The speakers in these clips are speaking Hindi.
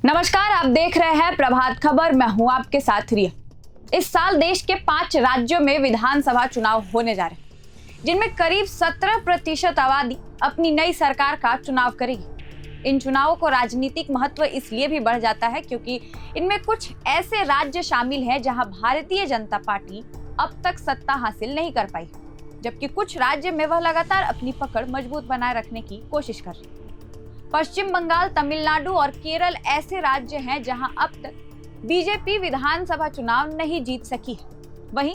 नमस्कार, आप देख रहे हैं प्रभात खबर। मैं हूं आपके साथ रिया। इस साल देश के 5 राज्यों में विधानसभा चुनाव होने जा रहे हैं, जिनमें करीब 17% आबादी अपनी नई सरकार का चुनाव करेगी। इन चुनावों को राजनीतिक महत्व इसलिए भी बढ़ जाता है क्योंकि इनमें कुछ ऐसे राज्य शामिल हैं जहां भारतीय जनता पार्टी अब तक सत्ता हासिल नहीं कर पाई, जबकि कुछ राज्य में वह लगातार अपनी पकड़ मजबूत बनाए रखने की कोशिश कर रही है। पश्चिम बंगाल, तमिलनाडु और केरल ऐसे राज्य हैं जहां अब तक बीजेपी विधानसभा चुनाव नहीं जीत सकी है। वहीं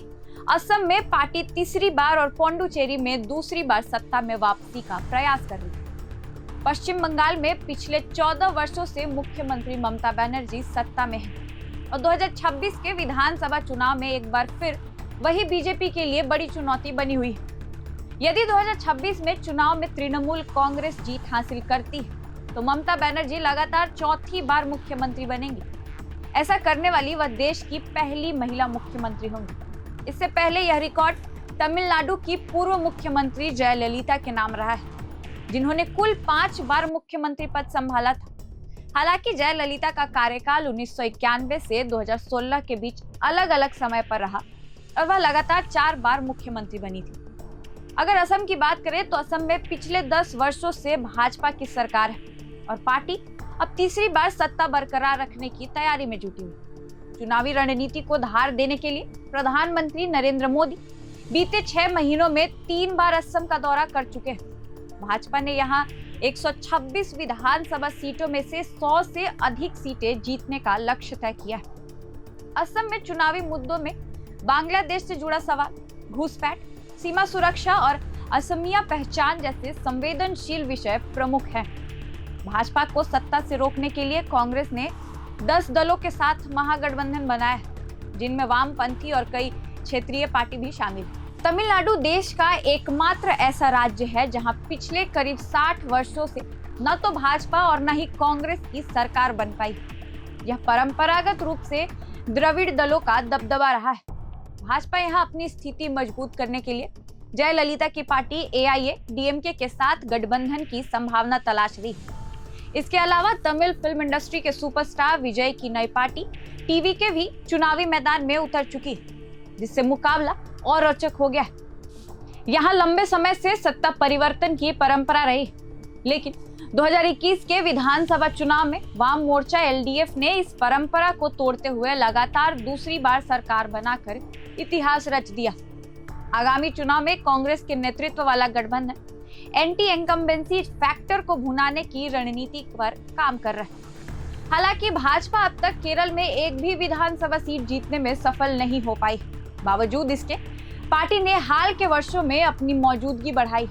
असम में पार्टी तीसरी बार और पौंडुचेरी में दूसरी बार सत्ता में वापसी का प्रयास कर रही है। पश्चिम बंगाल में पिछले 14 वर्षों से मुख्यमंत्री ममता बनर्जी सत्ता में है और 2026 के विधानसभा चुनाव में एक बार फिर वही बीजेपी के लिए बड़ी चुनौती बनी हुई है। यदि 2026 में चुनाव में तृणमूल कांग्रेस जीत हासिल करती है तो ममता बनर्जी लगातार चौथी बार मुख्यमंत्री बनेंगी। ऐसा करने वाली वह देश की पहली महिला मुख्यमंत्री होंगी। इससे पहले यह रिकॉर्ड तमिलनाडु की पूर्व मुख्यमंत्री जयललिता के नाम रहा है, जिन्होंने कुल 5 बार मुख्यमंत्री पद संभाला था। हालांकि जयललिता का कार्यकाल 1991 से 2016 के बीच अलग अलग समय पर रहा और वह लगातार 4 बार मुख्यमंत्री बनी थी। अगर असम की बात करें तो असम में पिछले 10 वर्षों से भाजपा की सरकार है और पार्टी अब तीसरी बार सत्ता बरकरार रखने की तैयारी में जुटी हुई। चुनावी रणनीति को धार देने के लिए प्रधानमंत्री नरेंद्र मोदी बीते 6 महीनों में 3 बार असम का दौरा कर चुके हैं। भाजपा ने यहां 126 विधानसभा सीटों में से 100 से अधिक सीटें जीतने का लक्ष्य तय किया है। असम में चुनावी मुद्दों में बांग्लादेश से जुड़ा सवाल, घुसपैठ, सीमा सुरक्षा और असमिया पहचान जैसे संवेदनशील विषय प्रमुख हैं। भाजपा को सत्ता से रोकने के लिए कांग्रेस ने 10 दलों के साथ महागठबंधन बनाया है, जिनमें वामपंथी और कई क्षेत्रीय पार्टी भी शामिल हैं। तमिलनाडु देश का एकमात्र ऐसा राज्य है जहां पिछले करीब 60 वर्षों से न तो भाजपा और न ही कांग्रेस की सरकार बन पाई। यह परंपरागत रूप से द्रविड़ दलों का दबदबा रहा है। भाजपा यहां अपनी स्थिति मजबूत करने के लिए जयललिता की पार्टी AIADMK के साथ गठबंधन की संभावना तलाश रही है। इसके अलावा तमिल फिल्म इंडस्ट्री के सुपरस्टार विजय की नई पार्टी TVK भी चुनावी मैदान में उतर चुकी है, जिससे मुकाबला और रोचक हो गया है। यहाँ लंबे समय से सत्ता परिवर्तन की परंपरा रही, लेकिन 2021 के विधानसभा चुनाव में वाम मोर्चा LDF ने इस परंपरा को तोड़ते हुए लगातार दूसरी बार सरकार बनाकर इतिहास रच दिया। आगामी चुनाव में कांग्रेस के नेतृत्व वाला गठबंधन एंटी इनकम्बेंसी फैक्टर को भुनाने की रणनीति पर काम कर रहा है। हालांकि भाजपा अब तक केरल में एक भी विधानसभा सीट जीतने में सफल नहीं हो पाई। बावजूद इसके पार्टी ने हाल के वर्षों में अपनी मौजूदगी बढ़ाई।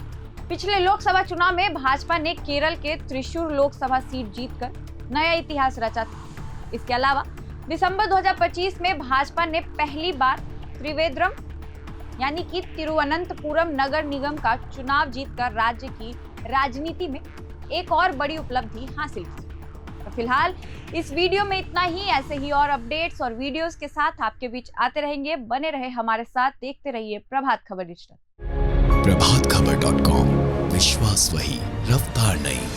पिछले लोकसभा चुनाव में भाजपा ने केरल के त्रिशूर लोकसभा सीट जीतकर नया इतिहास रचा था। इसके अलावा दिसंबर 2025 में भाजपा ने पहली बार त्रिवेंद्रम यानी कि तिरुवनंतपुरम नगर निगम का चुनाव जीतकर राज्य की राजनीति में एक और बड़ी उपलब्धि हासिल की। तो फिलहाल इस वीडियो में इतना ही। ऐसे ही और अपडेट्स और वीडियोस के साथ आपके बीच आते रहेंगे। बने रहे हमारे साथ, देखते रहिए प्रभात खबर डिजिटल। प्रभातखबर.com, विश्वास वही, रफ्तार नहीं।